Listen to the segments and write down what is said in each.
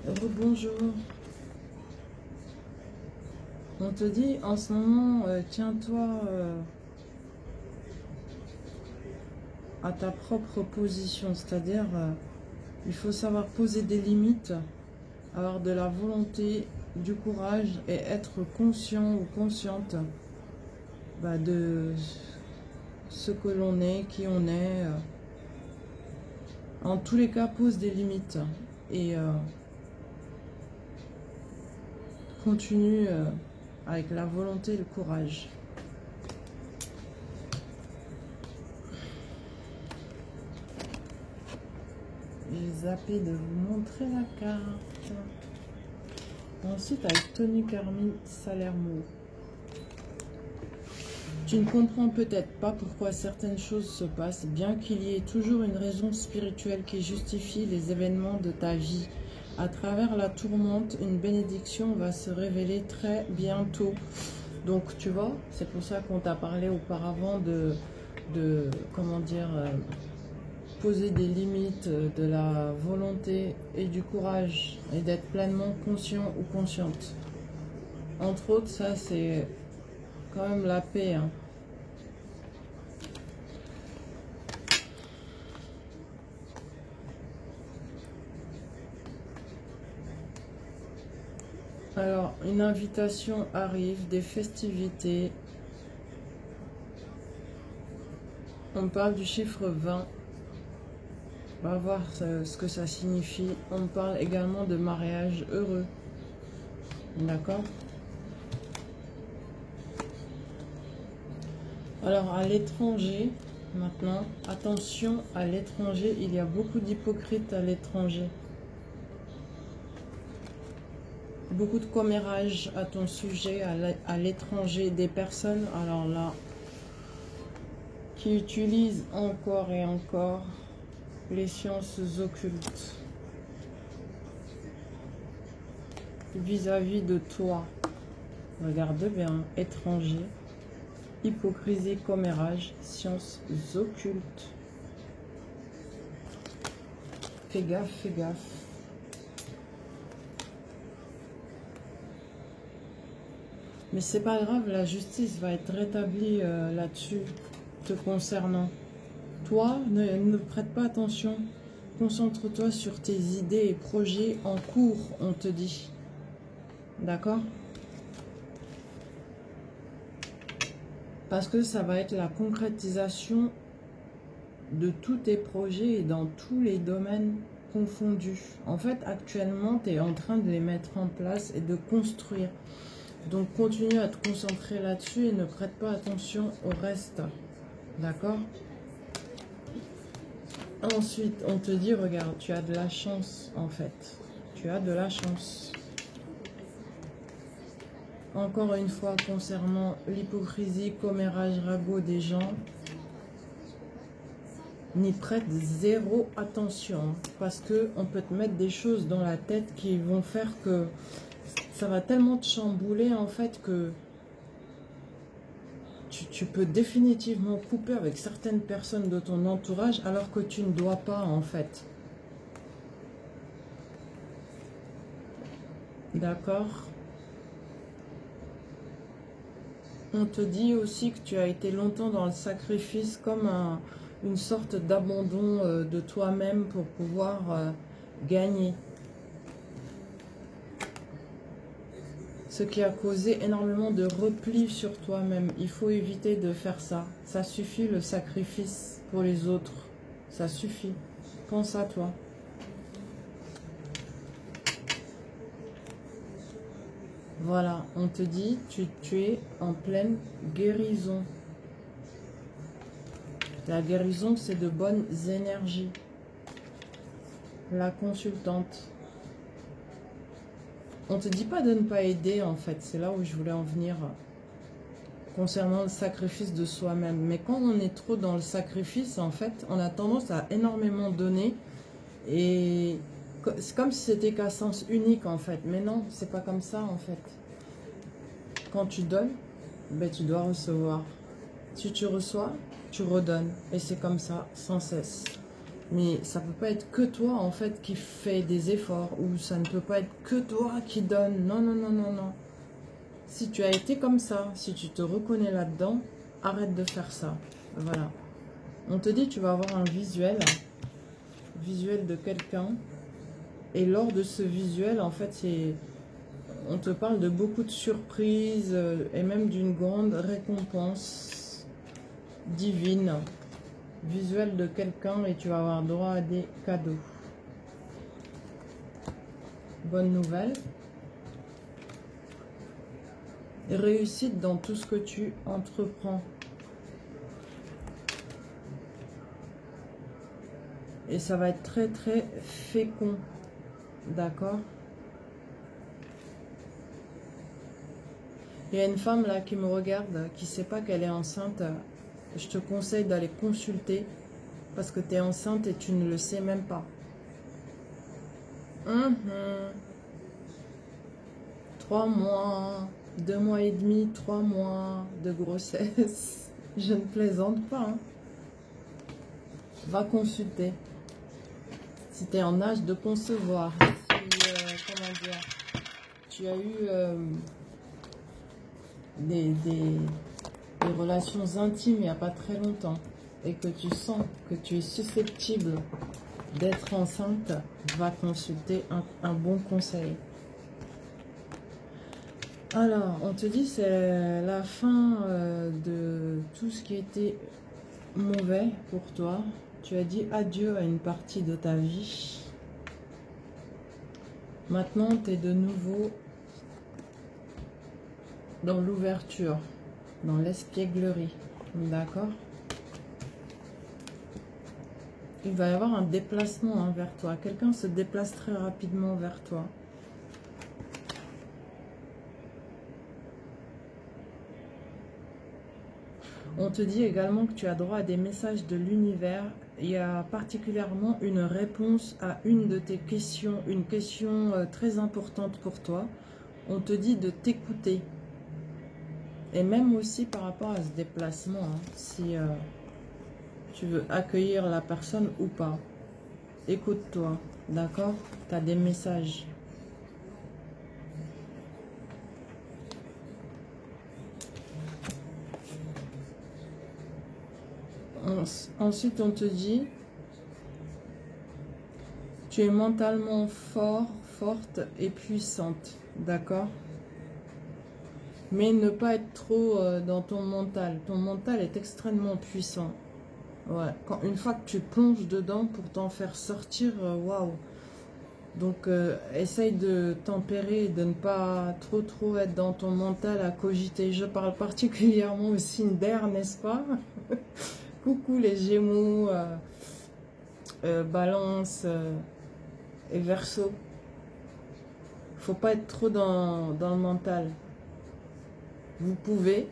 Bonjour. On te dit en ce moment, tiens-toi à ta propre position, c'est-à-dire il faut savoir poser des limites, avoir de la volonté, du courage et être conscient ou consciente de ce que l'on est, qui on est. En tous les cas, pose des limites et continue avec la volonté et le courage. J'ai zappé de vous montrer la carte. Ensuite, avec Tony Carmine Salermo. Tu ne comprends peut-être pas pourquoi certaines choses se passent, bien qu'il y ait toujours une raison spirituelle qui justifie les événements de ta vie. À travers la tourmente, une bénédiction va se révéler très bientôt. Donc, tu vois, c'est pour ça qu'on t'a parlé auparavant de comment dire, poser des limites, de la volonté et du courage, et d'être pleinement conscient ou consciente. Entre autres, ça, c'est quand même la paix, hein. Alors, une invitation arrive, des festivités. On parle du chiffre 20. On va voir ce que ça signifie. On parle également de mariage heureux. D'accord? Alors, à l'étranger, maintenant, attention, à l'étranger, il y a beaucoup d'hypocrites à l'étranger. Beaucoup de commérages à ton sujet, à l'étranger, des personnes, alors là, qui utilisent encore et encore les sciences occultes vis-à-vis de toi. Regarde bien, étranger, hypocrisie, commérage, sciences occultes. Fais gaffe, fais gaffe. Mais c'est pas grave, la justice va être rétablie là-dessus, te concernant. Toi, ne prête pas attention. Concentre-toi sur tes idées et projets en cours, on te dit. D'accord? Parce que ça va être la concrétisation de tous tes projets et dans tous les domaines confondus. En fait, actuellement, tu es en train de les mettre en place et de construire. Donc, continue à te concentrer là-dessus et ne prête pas attention au reste. D'accord? Ensuite, on te dit, regarde, tu as de la chance, en fait. Tu as de la chance. Encore une fois, concernant l'hypocrisie, commérage, ragot des gens, n'y prête zéro attention. Parce qu'on peut te mettre des choses dans la tête qui vont faire que ça va tellement te chambouler, en fait, que tu peux définitivement couper avec certaines personnes de ton entourage alors que tu ne dois pas, en fait. D'accord? On te dit aussi que tu as été longtemps dans le sacrifice comme une sorte d'abandon de toi-même pour pouvoir gagner. Ce qui a causé énormément de repli sur toi-même. Il faut éviter de faire ça. Ça suffit le sacrifice pour les autres. Ça suffit. Pense à toi. Voilà, on te dit, tu es en pleine guérison. La guérison, c'est de bonnes énergies. La consultante. On ne te dit pas de ne pas aider, en fait. C'est là où je voulais en venir concernant le sacrifice de soi-même. Mais quand on est trop dans le sacrifice, en fait, on a tendance à énormément donner. Et c'est comme si c'était qu'à sens unique, en fait. Mais non, c'est pas comme ça, en fait. Quand tu donnes, ben, tu dois recevoir. Si tu reçois, tu redonnes. Et c'est comme ça, sans cesse. Mais ça peut pas être que toi, en fait, qui fait des efforts. Ou ça ne peut pas être que toi qui donne. Non, non, non, non, non. Si tu as été comme ça, si tu te reconnais là-dedans, arrête de faire ça. Voilà. On te dit, tu vas avoir un visuel de quelqu'un. Et lors de ce visuel, en fait, on te parle de beaucoup de surprises et même d'une grande récompense divine. Visuel de quelqu'un et tu vas avoir droit à des cadeaux. Bonne nouvelle. Réussite dans tout ce que tu entreprends. Et ça va être très très fécond. D'accord? Il y a une femme là qui me regarde, qui ne sait pas qu'elle est enceinte. Je te conseille d'aller consulter parce que tu es enceinte et tu ne le sais même pas. 3 mois, 2 mois et demi, 3 mois de grossesse. Je ne plaisante pas. Hein. Va consulter. Si tu es en âge de concevoir, si, comment dire, tu as eu des relations intimes il n'y a pas très longtemps et que tu sens que tu es susceptible d'être enceinte, va consulter un bon conseil. Alors, on te dit c'est la fin de tout ce qui était mauvais pour toi. Tu as dit adieu à une partie de ta vie. Maintenant, tu es de nouveau dans l'ouverture, dans l'espièglerie. D'accord? Il va y avoir un déplacement vers toi. Quelqu'un se déplace très rapidement vers toi. On te dit également que tu as droit à des messages de l'univers. Il y a particulièrement une réponse à une de tes questions, une question très importante pour toi. On te dit de t'écouter. Et même aussi par rapport à ce déplacement, hein, si tu veux accueillir la personne ou pas. Écoute-toi, d'accord? Tu as des messages. Ensuite, on te dit, tu es mentalement fort, forte et puissante, d'accord? Mais ne pas être trop dans ton mental. Ton mental est extrêmement puissant. Ouais. Une fois que tu plonges dedans pour t'en faire sortir, waouh! Donc, essaye de tempérer, de ne pas trop être dans ton mental à cogiter. Je parle particulièrement au signe d'air, n'est-ce pas? Coucou les Gémeaux, Balance et Verseau. Faut pas être trop dans le mental. Vous pouvez,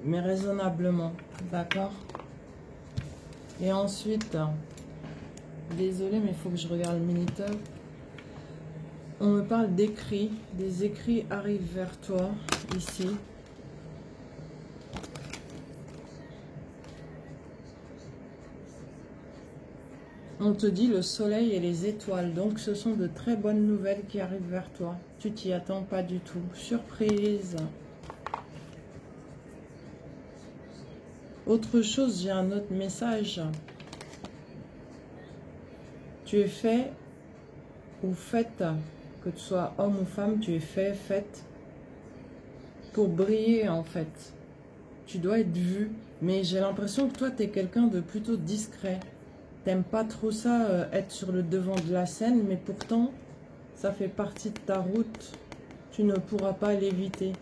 mais raisonnablement, d'accord? Et ensuite, désolé, mais il faut que je regarde le Minitel. On me parle d'écrits. Des écrits arrivent vers toi, ici. On te dit le soleil et les étoiles. Donc, ce sont de très bonnes nouvelles qui arrivent vers toi. Tu t'y attends pas du tout. Surprise. Autre chose, j'ai un autre message. Tu es fait ou faite, que tu sois homme ou femme, tu es fait, faite pour briller en fait. Tu dois être vu. Mais j'ai l'impression que toi, tu es quelqu'un de plutôt discret. T'aimes pas trop ça, être sur le devant de la scène, mais pourtant, ça fait partie de ta route. Tu ne pourras pas l'éviter.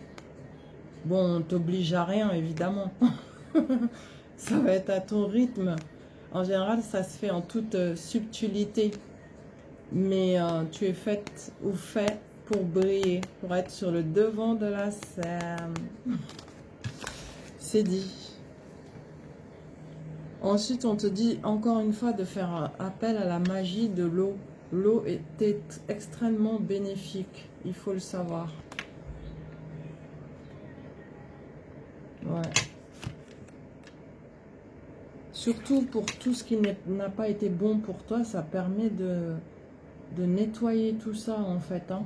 Bon, on t'oblige à rien, évidemment. Ça va être à ton rythme. En général, ça se fait en toute subtilité. Mais tu es faite ou fait pour briller, pour être sur le devant de la scène. C'est dit. Ensuite, on te dit encore une fois de faire appel à la magie de l'eau. L'eau est extrêmement bénéfique, il faut le savoir. Ouais. Surtout pour tout ce qui n'a pas été bon pour toi, ça permet de nettoyer tout ça en fait. Hein.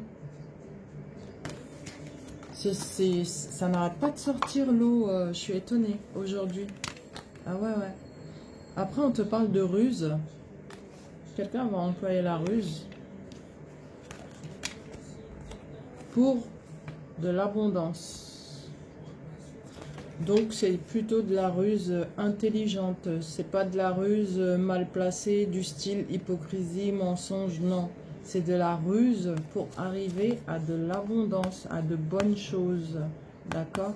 Ça n'arrête pas de sortir l'eau, je suis étonnée aujourd'hui. Ah ouais, ouais. Après, on te parle de ruse. Quelqu'un va employer la ruse pour de l'abondance. Donc, c'est plutôt de la ruse intelligente. C'est pas de la ruse mal placée, du style hypocrisie, mensonge, non. C'est de la ruse pour arriver à de l'abondance, à de bonnes choses. D'accord?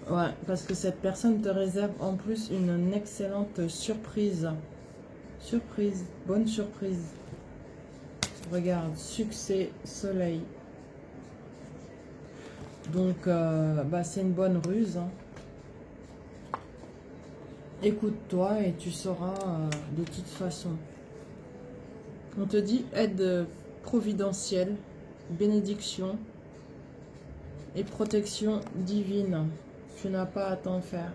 Ouais, parce que cette personne te réserve en plus une excellente surprise. Surprise, bonne surprise. Regarde, succès, soleil. Donc, c'est une bonne ruse. Hein. Écoute-toi et tu sauras de toute façon. On te dit aide providentielle, bénédiction et protection divine. Tu n'as pas à t'en faire.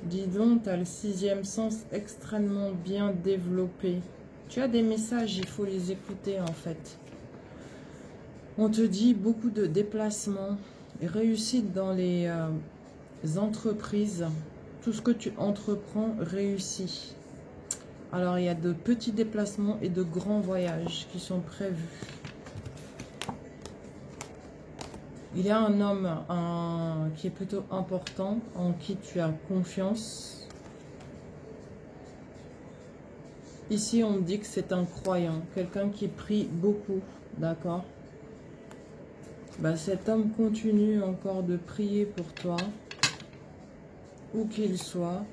Dis donc, tu as le 6e sens extrêmement bien développé. Tu as des messages, il faut les écouter en fait. On te dit beaucoup de déplacements, réussite dans les entreprises. Tout ce que tu entreprends réussit. Alors, il y a de petits déplacements et de grands voyages qui sont prévus. Il y a un homme qui est plutôt important, en qui tu as confiance. Ici, on me dit que c'est un croyant, quelqu'un qui prie beaucoup, d'accord? Cet homme continue encore de prier pour toi, où qu'il soit,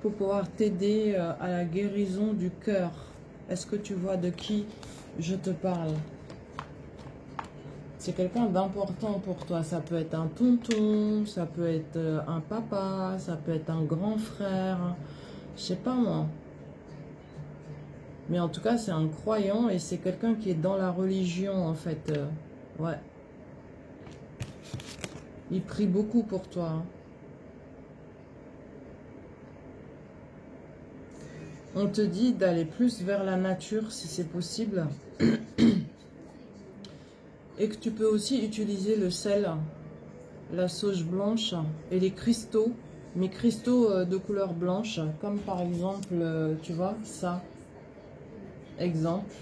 pour pouvoir t'aider à la guérison du cœur. Est-ce que tu vois de qui je te parle? C'est quelqu'un d'important pour toi. Ça peut être un tonton, ça peut être un papa, ça peut être un grand frère. Je sais pas moi. Mais en tout cas, c'est un croyant et c'est quelqu'un qui est dans la religion en fait. Ouais. Il prie beaucoup pour toi. Hein. On te dit d'aller plus vers la nature si c'est possible. Et que tu peux aussi utiliser le sel, la sauge blanche et les cristaux. Mais cristaux de couleur blanche. Comme par exemple, tu vois, ça. Exemple.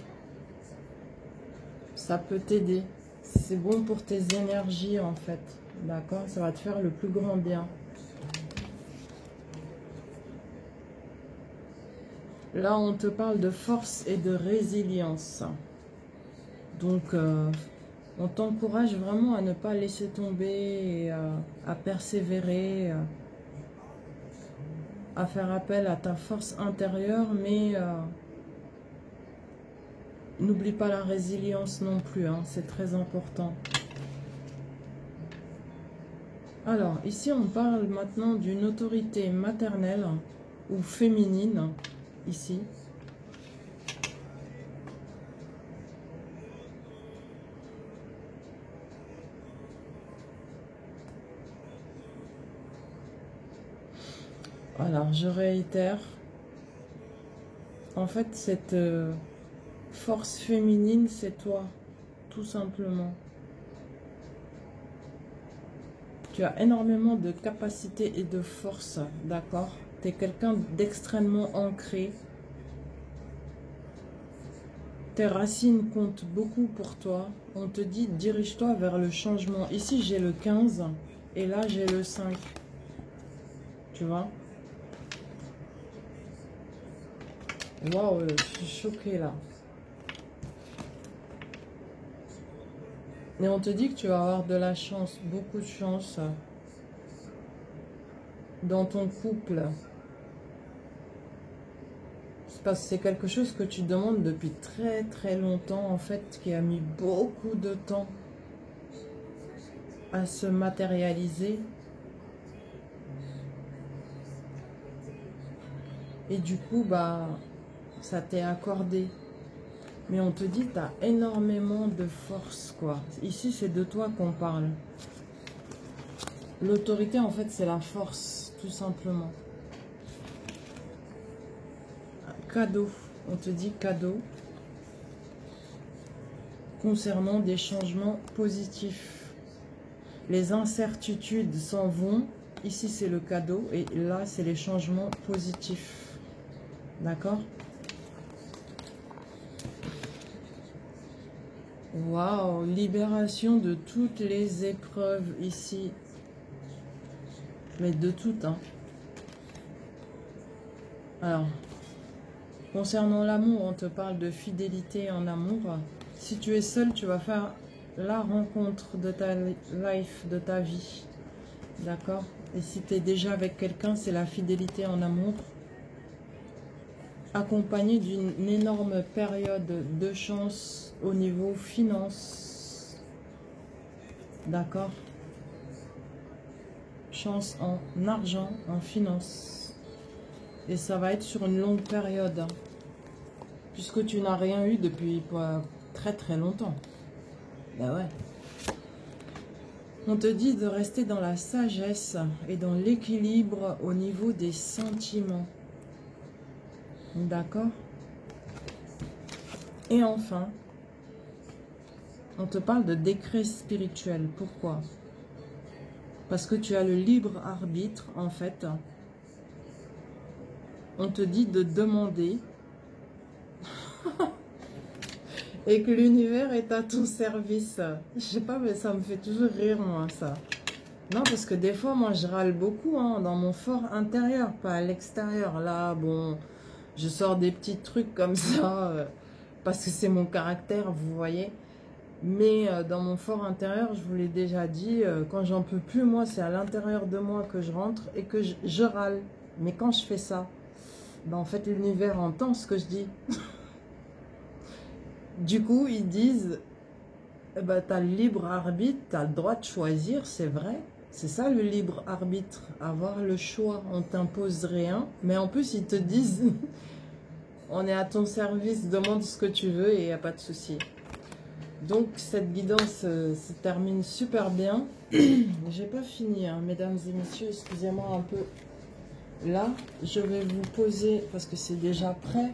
Ça peut t'aider. C'est bon pour tes énergies en fait. D'accord? Ça va te faire le plus grand bien. Là, on te parle de force et de résilience. Donc, on t'encourage vraiment à ne pas laisser tomber, et, à persévérer, à faire appel à ta force intérieure, mais n'oublie pas la résilience non plus, hein, c'est très important. Alors, ici, on parle maintenant d'une autorité maternelle ou féminine, ici. Alors, je réitère. En fait, cette force féminine, c'est toi, tout simplement. Tu as énormément de capacité et de force, d'accord? Tu es quelqu'un d'extrêmement ancré. Tes racines comptent beaucoup pour toi. On te dit, dirige-toi vers le changement. Ici, j'ai le 15 et là, j'ai le 5. Tu vois? Waouh, je suis choquée là. Et on te dit que tu vas avoir de la chance, beaucoup de chance dans ton couple. C'est parce que c'est quelque chose que tu demandes depuis très très longtemps, en fait, qui a mis beaucoup de temps à se matérialiser. Et du coup, ça t'est accordé. Mais on te dit, tu as énormément de force, quoi. Ici, c'est de toi qu'on parle. L'autorité, en fait, c'est la force, tout simplement. Cadeau. On te dit cadeau. Concernant des changements positifs. Les incertitudes s'en vont. Ici, c'est le cadeau. Et là, c'est les changements positifs. D'accord? Waouh! Libération de toutes les épreuves ici. Mais de toutes, hein. Alors, concernant l'amour, on te parle de fidélité en amour. Si tu es seul, tu vas faire la rencontre de ta life, de ta vie. D'accord? Et si tu es déjà avec quelqu'un, c'est la fidélité en amour. Accompagné d'une énorme période de chance au niveau finance. D'accord? Chance en argent, en finance. Et ça va être sur une longue période. Hein, puisque tu n'as rien eu depuis très très longtemps. Ben ouais. On te dit de rester dans la sagesse et dans l'équilibre au niveau des sentiments. D'accord? Et enfin, on te parle de décret spirituel. Pourquoi? Parce que tu as le libre arbitre, en fait. On te dit de demander et que l'univers est à ton service. Je sais pas, mais ça me fait toujours rire, moi, ça. Non, parce que des fois, moi, je râle beaucoup hein, dans mon fort intérieur, pas à l'extérieur. Là, bon, je sors des petits trucs comme ça, parce que c'est mon caractère, vous voyez. Mais dans mon fort intérieur, je vous l'ai déjà dit, quand j'en peux plus, moi, c'est à l'intérieur de moi que je rentre et que je râle. Mais quand je fais ça, ben, en fait, l'univers entend ce que je dis. Du coup, ils disent, eh ben, tu as le libre arbitre, tu as le droit de choisir, c'est vrai. C'est ça le libre arbitre, avoir le choix, on t'impose rien. Mais en plus, ils te disent, on est à ton service, demande ce que tu veux et il n'y a pas de souci. Donc, cette guidance se termine super bien. J'ai pas fini, hein, mesdames et messieurs, excusez-moi un peu. Là, je vais vous poser, parce que c'est déjà prêt,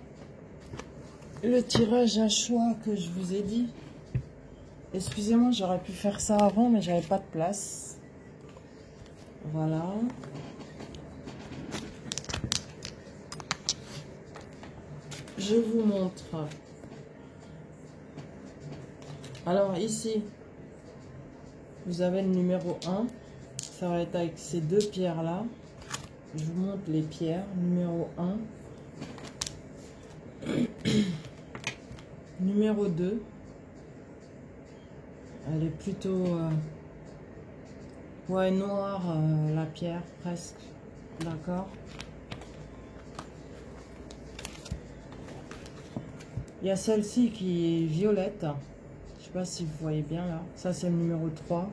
le tirage à choix que je vous ai dit. Excusez-moi, j'aurais pu faire ça avant, mais j'avais pas de place. Voilà. Je vous montre. Alors ici, vous avez le numéro 1. Ça va être avec ces deux pierres-là. Je vous montre les pierres. Numéro 1. Numéro 2. Elle est plutôt... ouais, noire, la pierre, presque. D'accord. Il y a celle-ci qui est violette. Je sais pas si vous voyez bien là. Ça, c'est le numéro 3.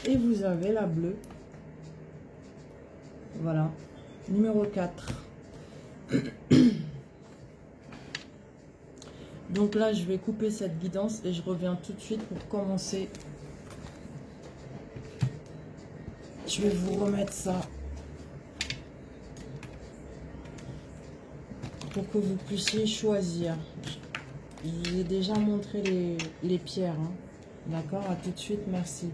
Et vous avez la bleue. Voilà. Numéro 4. Donc là, je vais couper cette guidance et je reviens tout de suite pour commencer. Je vais vous remettre ça pour que vous puissiez choisir. Je vous ai déjà montré les pierres. Hein. D'accord, à tout de suite, merci.